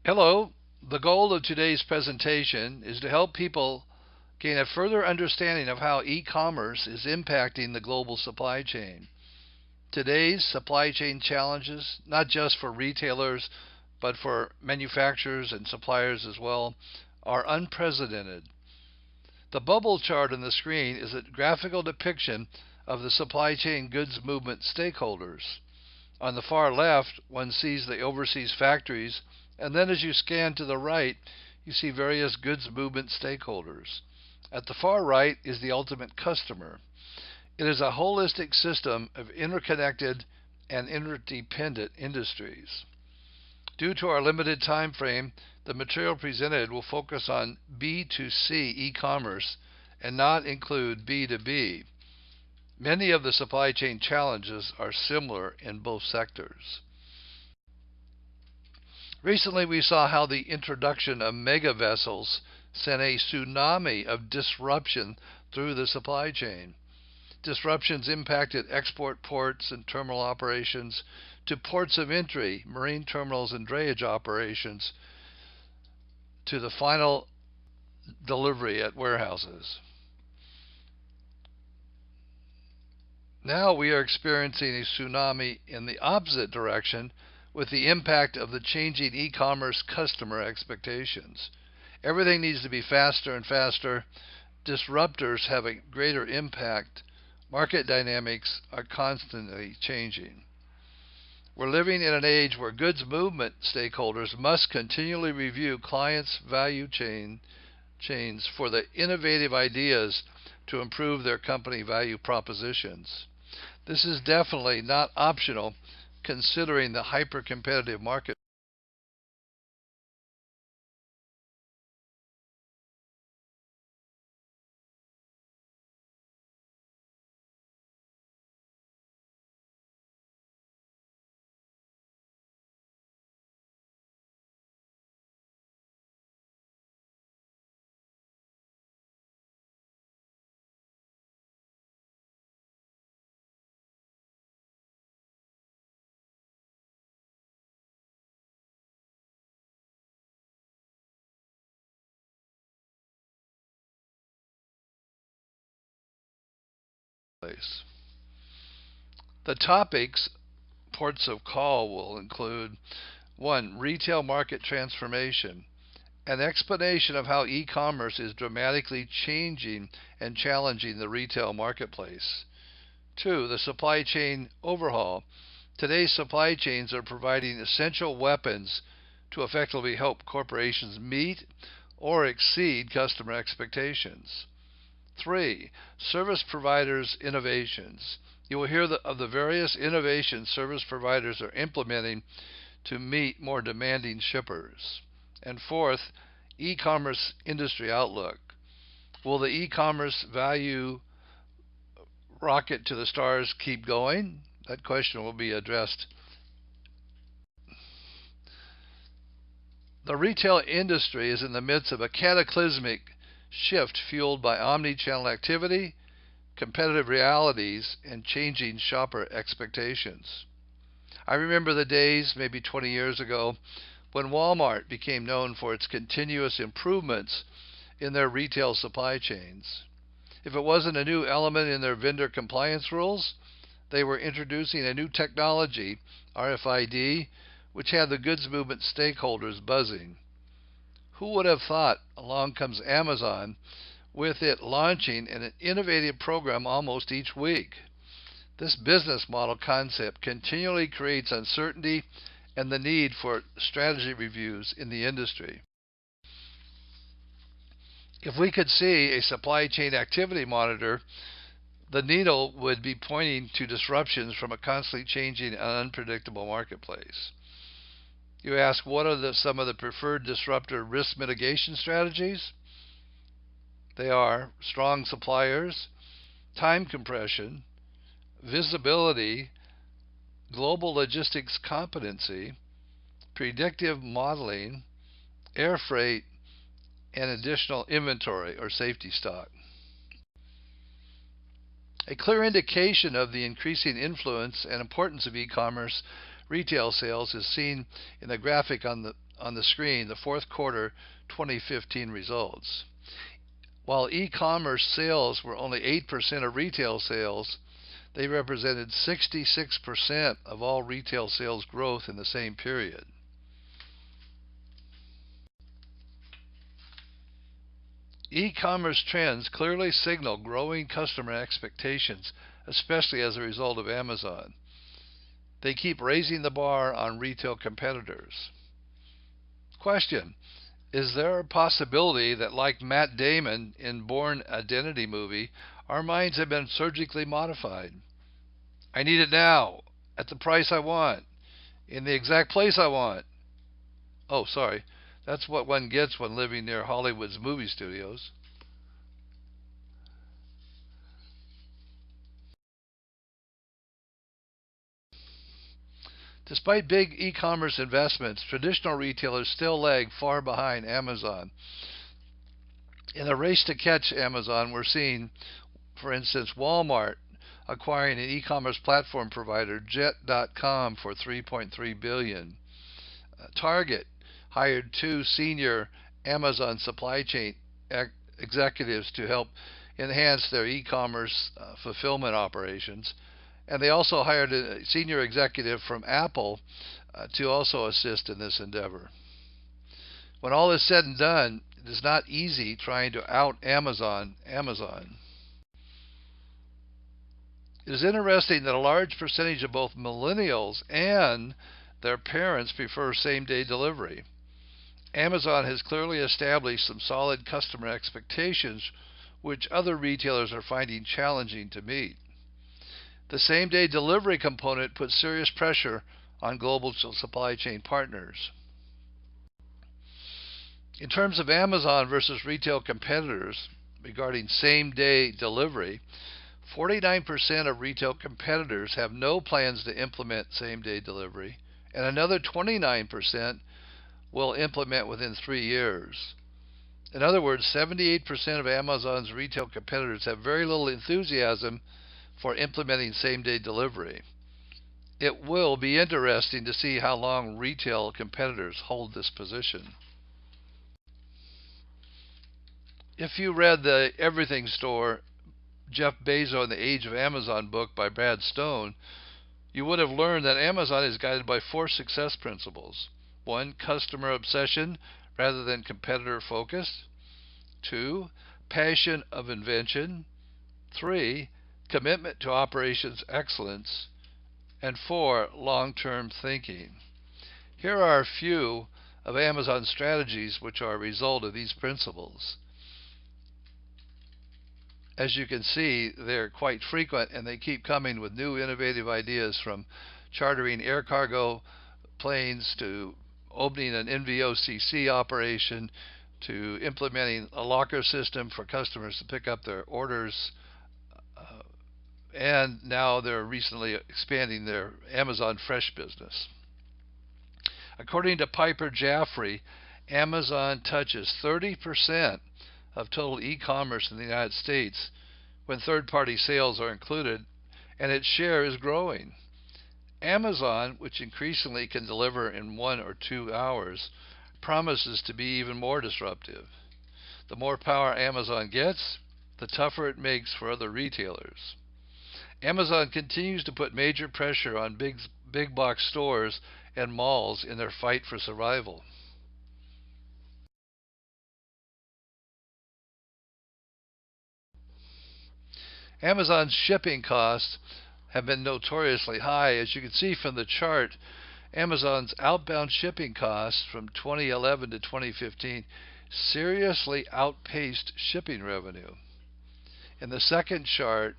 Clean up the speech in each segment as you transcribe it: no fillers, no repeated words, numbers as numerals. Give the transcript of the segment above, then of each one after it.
Hello, the goal of today's presentation is to help people gain a further understanding of how e-commerce is impacting the global supply chain. Today's supply chain challenges, not just for retailers, but for manufacturers and suppliers as well, are unprecedented. The bubble chart on the screen is a graphical depiction of the supply chain goods movement stakeholders. On the far left, one sees the overseas factories, and then as you scan to the right, you see various goods movement stakeholders. At the far right is the ultimate customer. It is a holistic system of interconnected and interdependent industries. Due to our limited time frame, the material presented will focus on B2C e-commerce and not include B2B. Many of the supply chain challenges are similar in both sectors. Recently, we saw how the introduction of mega vessels sent a tsunami of disruption through the supply chain. Disruptions impacted export ports and terminal operations to ports of entry, marine terminals, and drayage operations to the final delivery at warehouses. Now we are experiencing a tsunami in the opposite direction with the impact of the changing e-commerce customer expectations. Everything needs to be faster and faster. Disruptors have a greater impact. Market dynamics are constantly changing. We're living in an age where goods movement stakeholders must continually review clients' value chains for the innovative ideas to improve their company value propositions. This is definitely not optional considering the hyper-competitive market. The topics ports of call will include 1. Retail market transformation, an explanation of how e-commerce is dramatically changing and challenging the retail marketplace. 2. The supply chain overhaul. Today's supply chains are providing essential weapons to effectively help corporations meet or exceed customer expectations. 3. Service providers' innovations. You will hear of the various innovations service providers are implementing to meet more demanding shippers. And 4th, e-commerce industry outlook. Will the e-commerce value rocket to the stars keep going? That question will be addressed. The retail industry is in the midst of a cataclysmic shift fueled by omni-channel activity, competitive realities, and changing shopper expectations. I remember the days, maybe 20 years ago, when Walmart became known for its continuous improvements in their retail supply chains. If it wasn't a new element in their vendor compliance rules, they were introducing a new technology, RFID, which had the goods movement stakeholders buzzing. Who would have thought along comes Amazon with it launching an innovative program almost each week? This business model concept continually creates uncertainty and the need for strategy reviews in the industry. If we could see a supply chain activity monitor, the needle would be pointing to disruptions from a constantly changing and unpredictable marketplace. You ask, what are some of the preferred disruptor risk mitigation strategies? They are strong suppliers, time compression, visibility, global logistics competency, predictive modeling, air freight, and additional inventory or safety stock. A clear indication of the increasing influence and importance of e-commerce retail sales is seen in the graphic on the on the screen the fourth quarter 2015 results. While e-commerce sales were only 8% of retail sales, they represented 66% of all retail sales growth in the same period. E-commerce trends clearly signal growing customer expectations, especially as a result of Amazon. They keep raising the bar on retail competitors. Question: is there a possibility that, like Matt Damon in Bourne Identity movie, our minds have been surgically modified? I need it now, at the price I want, in the exact place I want. Oh, sorry. That's what one gets when living near Hollywood's movie studios. Despite big e-commerce investments, traditional retailers still lag far behind Amazon. In a race to catch Amazon, we're seeing, for instance, Walmart acquiring an e-commerce platform provider, Jet.com, for $3.3 billion. Target hired 2 senior Amazon supply chain executives to help enhance their e-commerce fulfillment operations. And they also hired a senior executive from Apple to also assist in this endeavor. When all is said and done, it is not easy trying to out Amazon. It is interesting that a large percentage of both millennials and their parents prefer same-day delivery. Amazon has clearly established some solid customer expectations, which other retailers are finding challenging to meet. The same-day delivery component puts serious pressure on global supply chain partners. In terms of Amazon versus retail competitors regarding same-day delivery, 49% of retail competitors have no plans to implement same-day delivery, and another 29% will implement within 3 years. In other words, 78% of Amazon's retail competitors have very little enthusiasm for implementing same-day delivery. It will be interesting to see how long retail competitors hold this position. If you read the Everything Store, Jeff Bezos and the Age of Amazon book by Brad Stone, you would have learned that Amazon is guided by 4 success principles. 1, customer obsession rather than competitor focus. 2, passion of invention. 3, commitment to operations excellence. And 4, long-term thinking. Here are a few of Amazon's strategies which are a result of these principles. As you can see, they're quite frequent, and they keep coming with new innovative ideas, from chartering air cargo planes to opening an NVOCC operation to implementing a locker system for customers to pick up their orders. And now they're recently expanding their Amazon Fresh business. According to Piper Jaffray, Amazon touches 30% of total e-commerce in the United States when third-party sales are included, and its share is growing. Amazon, which increasingly can deliver in 1 or 2 hours, promises to be even more disruptive. The more power Amazon gets, the tougher it makes for other retailers. Amazon continues to put major pressure on big box stores and malls in their fight for survival. Amazon's shipping costs have been notoriously high. As you can see from the chart, Amazon's outbound shipping costs from 2011 to 2015 seriously outpaced shipping revenue. In the second chart,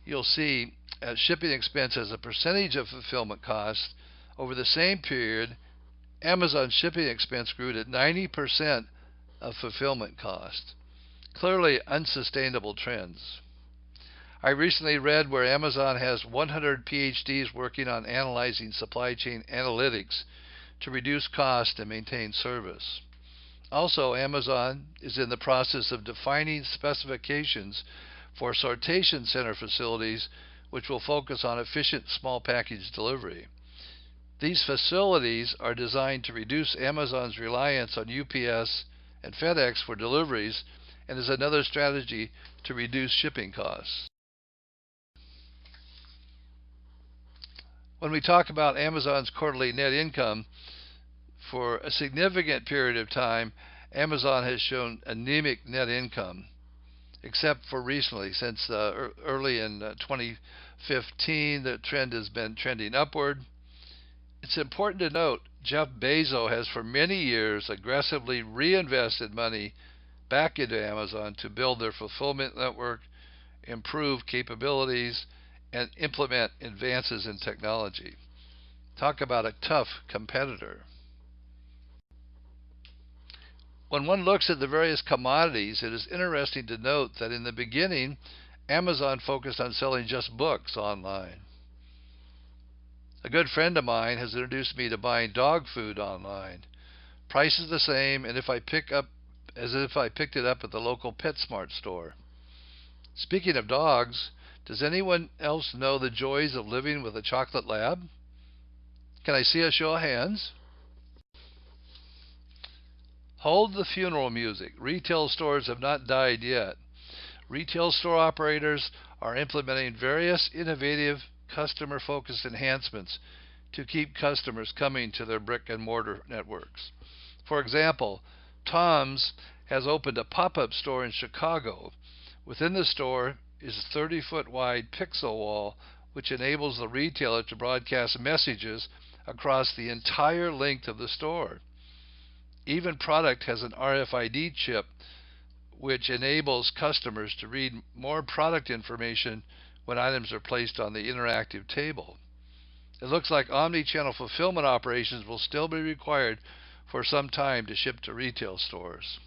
you'll see shipping expense as a percentage of fulfillment costs. Over the same period, Amazon's shipping expense grew to 90% of fulfillment costs. Clearly unsustainable trends. I recently read where Amazon has 100 PhDs working on analyzing supply chain analytics to reduce cost and maintain service. Also, Amazon is in the process of defining specifications for sortation center facilities, which will focus on efficient small package delivery. These facilities are designed to reduce Amazon's reliance on UPS and FedEx for deliveries and is another strategy to reduce shipping costs. When we talk about Amazon's quarterly net income, for a significant period of time, Amazon has shown anemic net income, except for recently. Since early in 2015, the trend has been trending upward. It's important to note Jeff Bezos has for many years aggressively reinvested money back into Amazon to build their fulfillment network, improve capabilities, and implement advances in technology. Talk about a tough competitor. When one looks at the various commodities, it is interesting to note that in the beginning, Amazon focused on selling just books online. A good friend of mine has introduced me to buying dog food online. Price is the same, and if I picked it up at the local PetSmart store. Speaking of dogs, does anyone else know the joys of living with a chocolate lab? Can I see a show of hands? Hold the funeral music. Retail stores have not died yet. Retail store operators are implementing various innovative customer-focused enhancements to keep customers coming to their brick-and-mortar networks. For example, Tom's has opened a pop-up store in Chicago. Within the store is a 30-foot wide pixel wall which enables the retailer to broadcast messages across the entire length of the store. Even product has an RFID chip which enables customers to read more product information when items are placed on the interactive table. It looks like omni-channel fulfillment operations will still be required for some time to ship to retail stores.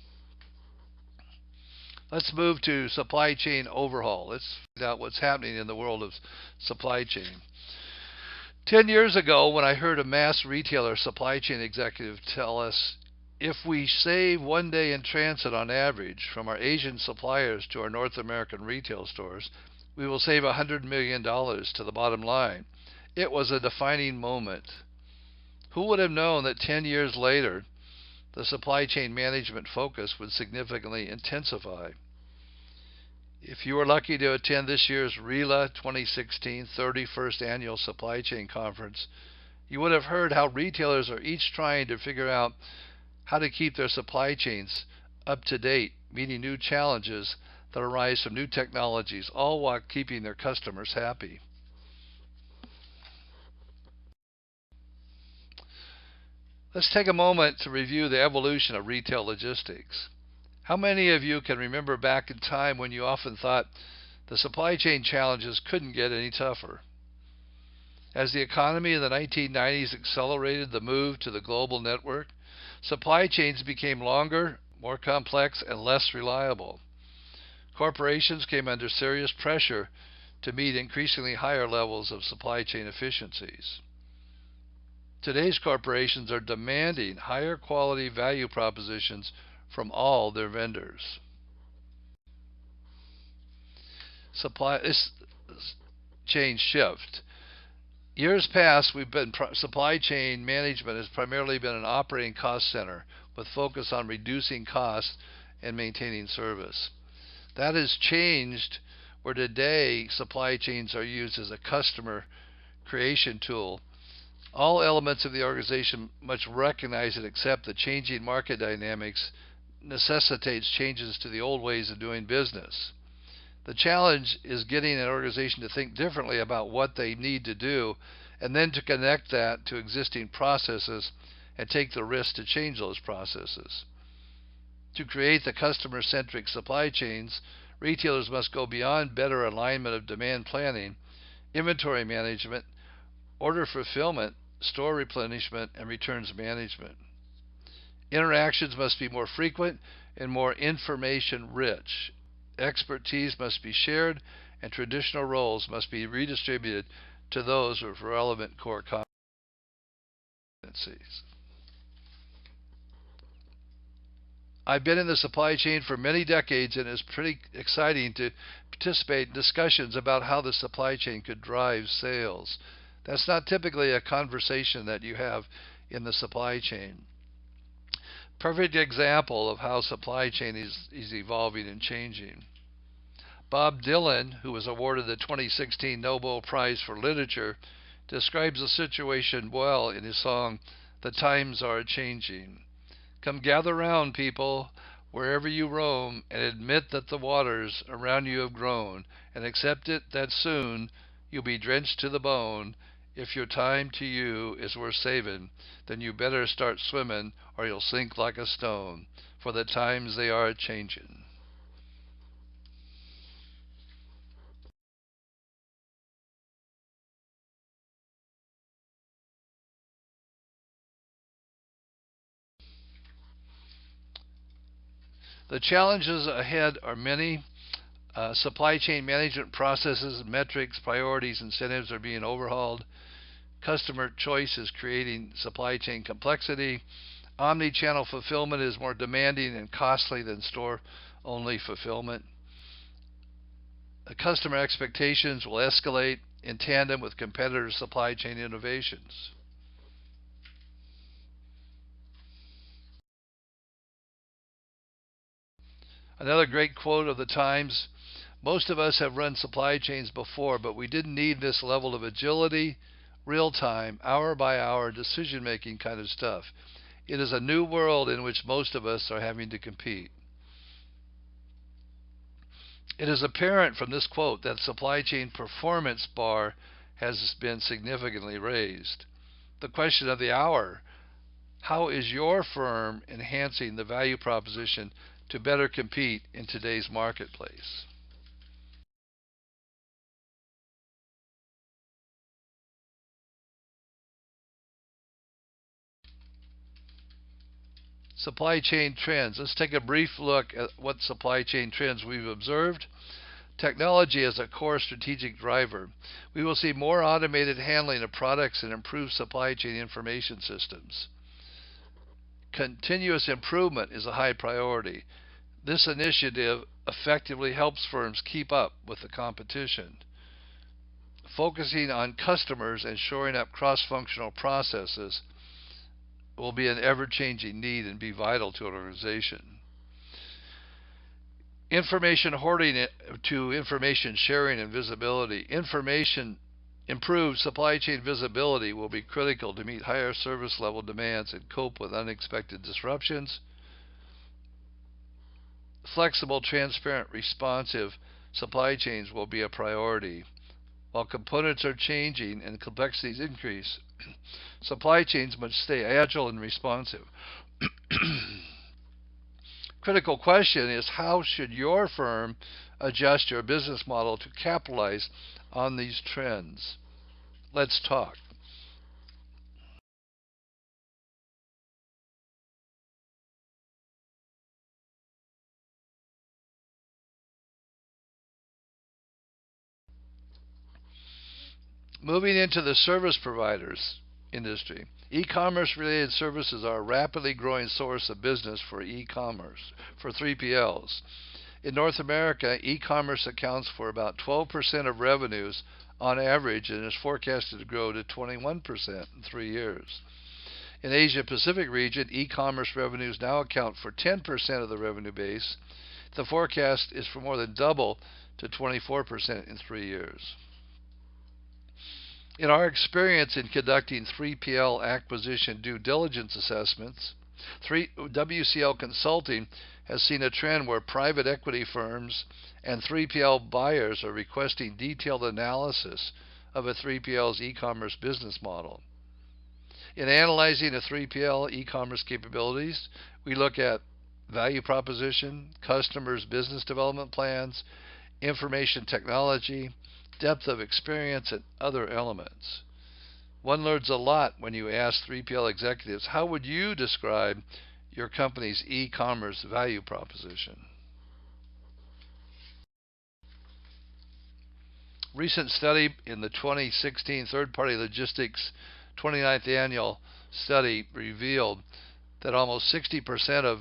Let's move to supply chain overhaul. Let's find out what's happening in the world of supply chain. 10 years ago, when I heard a mass retailer supply chain executive tell us, if we save 1 day in transit on average from our Asian suppliers to our North American retail stores, we will save $100 million to the bottom line. It was a defining moment. Who would have known that 10 years later, the supply chain management focus would significantly intensify? If you were lucky to attend this year's RELA 2016 31st Annual Supply Chain Conference, you would have heard how retailers are each trying to figure out how to keep their supply chains up to date, meeting new challenges that arise from new technologies, all while keeping their customers happy. Let's take a moment to review the evolution of retail logistics. How many of you can remember back in time when you often thought the supply chain challenges couldn't get any tougher? As the economy in the 1990s accelerated the move to the global network, supply chains became longer, more complex, and less reliable. Corporations came under serious pressure to meet increasingly higher levels of supply chain efficiencies. Today's corporations are demanding higher quality value propositions from all their vendors. This chain shift. Years past, supply chain management has primarily been an operating cost center with focus on reducing costs and maintaining service. That has changed, where today supply chains are used as a customer creation tool. All elements of the organization must recognize and accept the changing market dynamics necessitates changes to the old ways of doing business. The challenge is getting an organization to think differently about what they need to do and then to connect that to existing processes and take the risk to change those processes. To create the customer-centric supply chains, retailers must go beyond better alignment of demand planning, inventory management, order fulfillment, store replenishment, and returns management. Interactions must be more frequent and more information-rich. Expertise must be shared, and traditional roles must be redistributed to those with relevant core competencies. I've been in the supply chain for many decades, and it's pretty exciting to participate in discussions about how the supply chain could drive sales. That's not typically a conversation that you have in the supply chain. Perfect example of how supply chain is evolving and changing. Bob Dylan, who was awarded the 2016 Nobel Prize for Literature, describes the situation well in his song, "The Times Are Changing." Come gather round, people, wherever you roam, and admit that the waters around you have grown, and accept it that soon you'll be drenched to the bone. If your time to you is worth saving, then you better start swimming, or you'll sink like a stone, for the times they are changing. The challenges ahead are many. Supply chain management processes, metrics, priorities, incentives are being overhauled. Customer choice is creating supply chain complexity. Omni-channel fulfillment is more demanding and costly than store-only fulfillment. Customer expectations will escalate in tandem with competitor supply chain innovations. Another great quote of the times: most of us have run supply chains before, but we didn't need this level of agility, real time, hour by hour decision making kind of stuff. It is a new world in which most of us are having to compete. It is apparent from this quote that supply chain performance bar has been significantly raised. The question of the hour: how is your firm enhancing the value proposition to better compete in today's marketplace? Supply chain trends. Let's take a brief look at what supply chain trends we've observed. Technology is a core strategic driver. We will see more automated handling of products and improved supply chain information systems. Continuous improvement is a high priority. This initiative effectively helps firms keep up with the competition. Focusing on customers and shoring up cross-functional processes will be an ever-changing need and be vital to an organization. Information hoarding to information sharing and visibility. Information improved supply chain visibility will be critical to meet higher service level demands and cope with unexpected disruptions. Flexible, transparent, responsive supply chains will be a priority. While components are changing and complexities increase, supply chains must stay agile and responsive. Critical question is, how should your firm adjust your business model to capitalize on these trends? Let's talk. Moving into the service providers industry. E-commerce related services are a rapidly growing source of business for e-commerce, for 3PLs. In North America, e-commerce accounts for about 12% of revenues on average and is forecasted to grow to 21% in 3 years. In Asia Pacific region, e-commerce revenues now account for 10% of the revenue base. The forecast is for more than double to 24% in 3 years. In our experience in conducting 3PL acquisition due diligence assessments, WCL Consulting has seen a trend where private equity firms and 3PL buyers are requesting detailed analysis of a 3PL's e-commerce business model. In analyzing a 3PL e-commerce capabilities, we look at value proposition, customers' business development plans, information technology, depth of experience, and other elements. One learns a lot when you ask 3PL executives, how would you describe your company's e-commerce value proposition? Recent study in the 2016 third-party logistics 29th annual study revealed that almost 60% of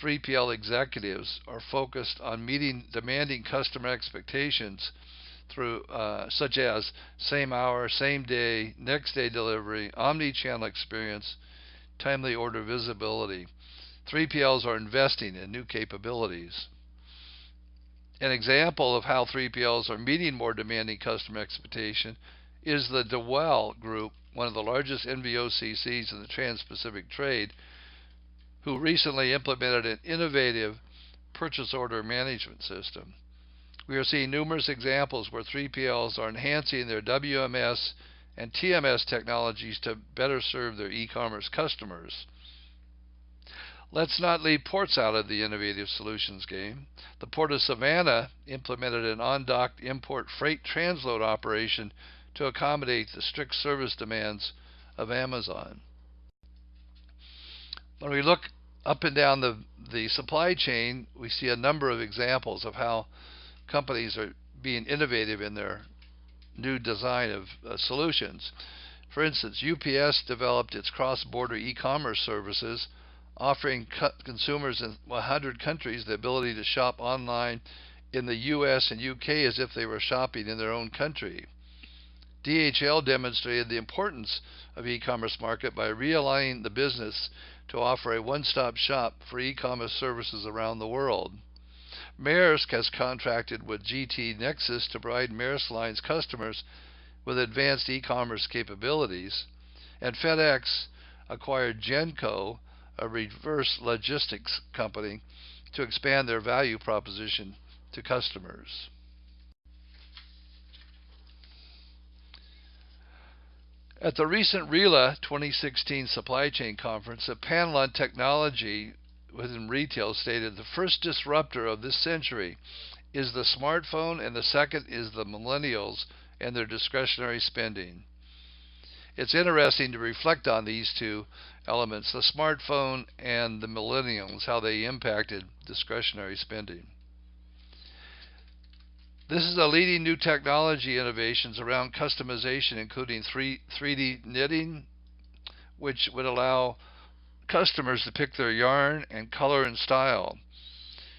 3PL executives are focused on meeting demanding customer expectations through such as same hour, same day, next day delivery, omni-channel experience, timely order visibility. 3PLs are investing in new capabilities. An example of how 3PLs are meeting more demanding customer expectation is the Dwell Group, one of the largest NVOCCs in the Trans-Pacific trade, who recently implemented an innovative purchase order management system. We are seeing numerous examples where 3PLs are enhancing their WMS and TMS technologies to better serve their e-commerce customers. Let's not leave ports out of the innovative solutions game. The Port of Savannah implemented an on-dock import freight transload operation to accommodate the strict service demands of Amazon. When we look up and down the supply chain, we see a number of examples of how companies are being innovative in their new design of solutions. For instance, UPS developed its cross-border e-commerce services, offering consumers in 100 countries the ability to shop online in the US and UK as if they were shopping in their own country. DHL demonstrated the importance of e-commerce market by realigning the business to offer a one-stop shop for e-commerce services around the world. Maersk has contracted with GT Nexus to provide Maersk Line's customers with advanced e-commerce capabilities, and FedEx acquired Genco, a reverse logistics company, to expand their value proposition to customers. At the recent RELA 2016 Supply Chain Conference, a panel on technology within retail stated the first disruptor of this century is the smartphone, and the second is the millennials and their discretionary spending. It's interesting to reflect on these two elements, the smartphone and the millennials, how they impacted discretionary spending. This is a leading new technology innovations around customization, including 3D knitting, which would allow customers to pick their yarn and color and style.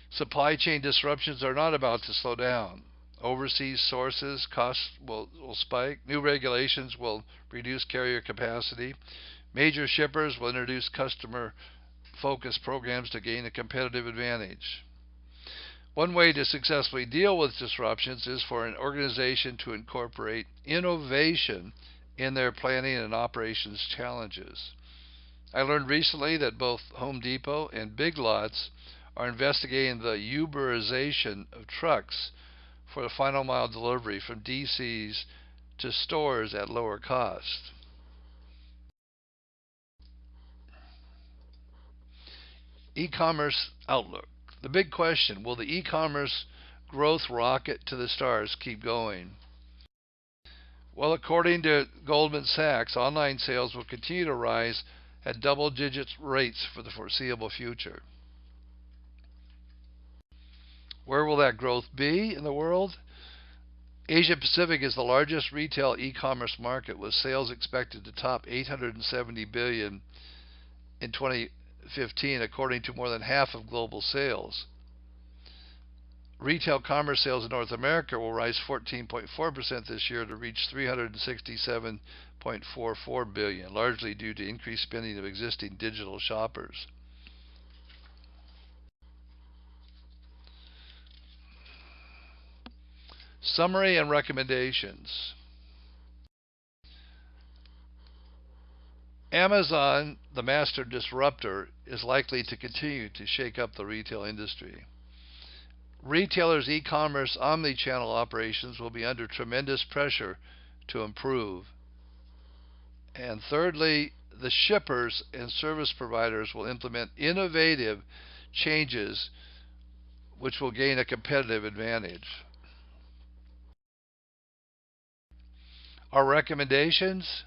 Supply chain disruptions are not about to slow down. Overseas sources costs will spike. New regulations will reduce carrier capacity. Major shippers will introduce customer-focused programs to gain a competitive advantage. One way to successfully deal with disruptions is for an organization to incorporate innovation in their planning and operations challenges. I learned recently that both Home Depot and Big Lots are investigating the Uberization of trucks for the final mile delivery from DCs to stores at lower cost. E-commerce outlook. The big question, will the e-commerce growth rocket to the stars keep going? Well, according to Goldman Sachs, online sales will continue to rise at double-digit rates for the foreseeable future. Where will that growth be in the world? Asia Pacific is the largest retail e-commerce market, with sales expected to top $870 billion in 2015, according to more than half of global sales. Retail commerce sales in North America will rise 14.4% this year to reach $367.44 billion, largely due to increased spending of existing digital shoppers. Summary and recommendations. Amazon, the master disruptor, is likely to continue to shake up the retail industry. Retailers' e-commerce omni-channel operations will be under tremendous pressure to improve. And thirdly, the shippers and service providers will implement innovative changes which will gain a competitive advantage. Our recommendations: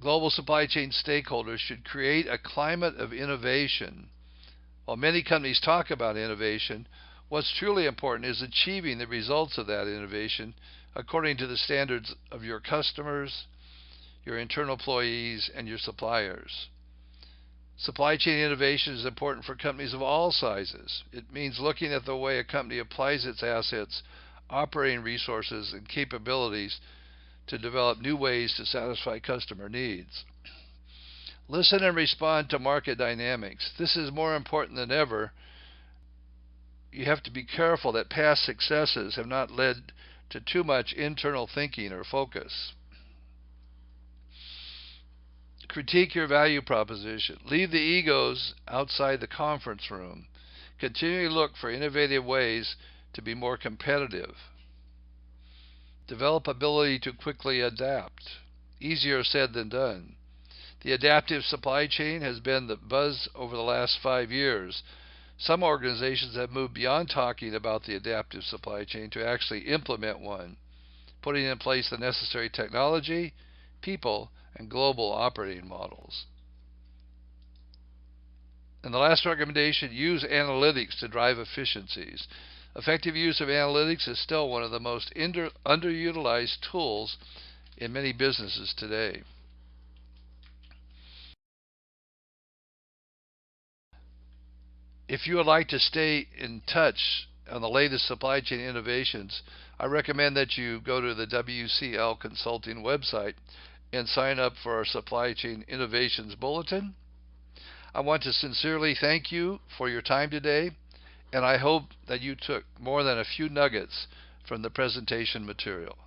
global supply chain stakeholders should create a climate of innovation. While many companies talk about innovation, what's truly important is achieving the results of that innovation according to the standards of your customers, your internal employees, and your suppliers. Supply chain innovation is important for companies of all sizes. It means looking at the way a company applies its assets operating resources and capabilities to develop new ways to satisfy customer needs. Listen and respond to market dynamics. This is more important than ever. You have to be careful that past successes have not led to too much internal thinking or focus. Critique your value proposition. Leave the egos outside the conference room. Continually look for innovative ways to be more competitive. Develop ability to quickly adapt. Easier said than done. The adaptive supply chain has been the buzz over the last 5 years. Some organizations have moved beyond talking about the adaptive supply chain to actually implement one, putting in place the necessary technology, people, and global operating models. And the last recommendation, use analytics to drive efficiencies. Effective use of analytics is still one of the most underutilized tools in many businesses today. If you would like to stay in touch on the latest supply chain innovations, I recommend that you go to the WCL Consulting website and sign up for our Supply Chain Innovations Bulletin. I want to sincerely thank you for your time today, and I hope that you took more than a few nuggets from the presentation material.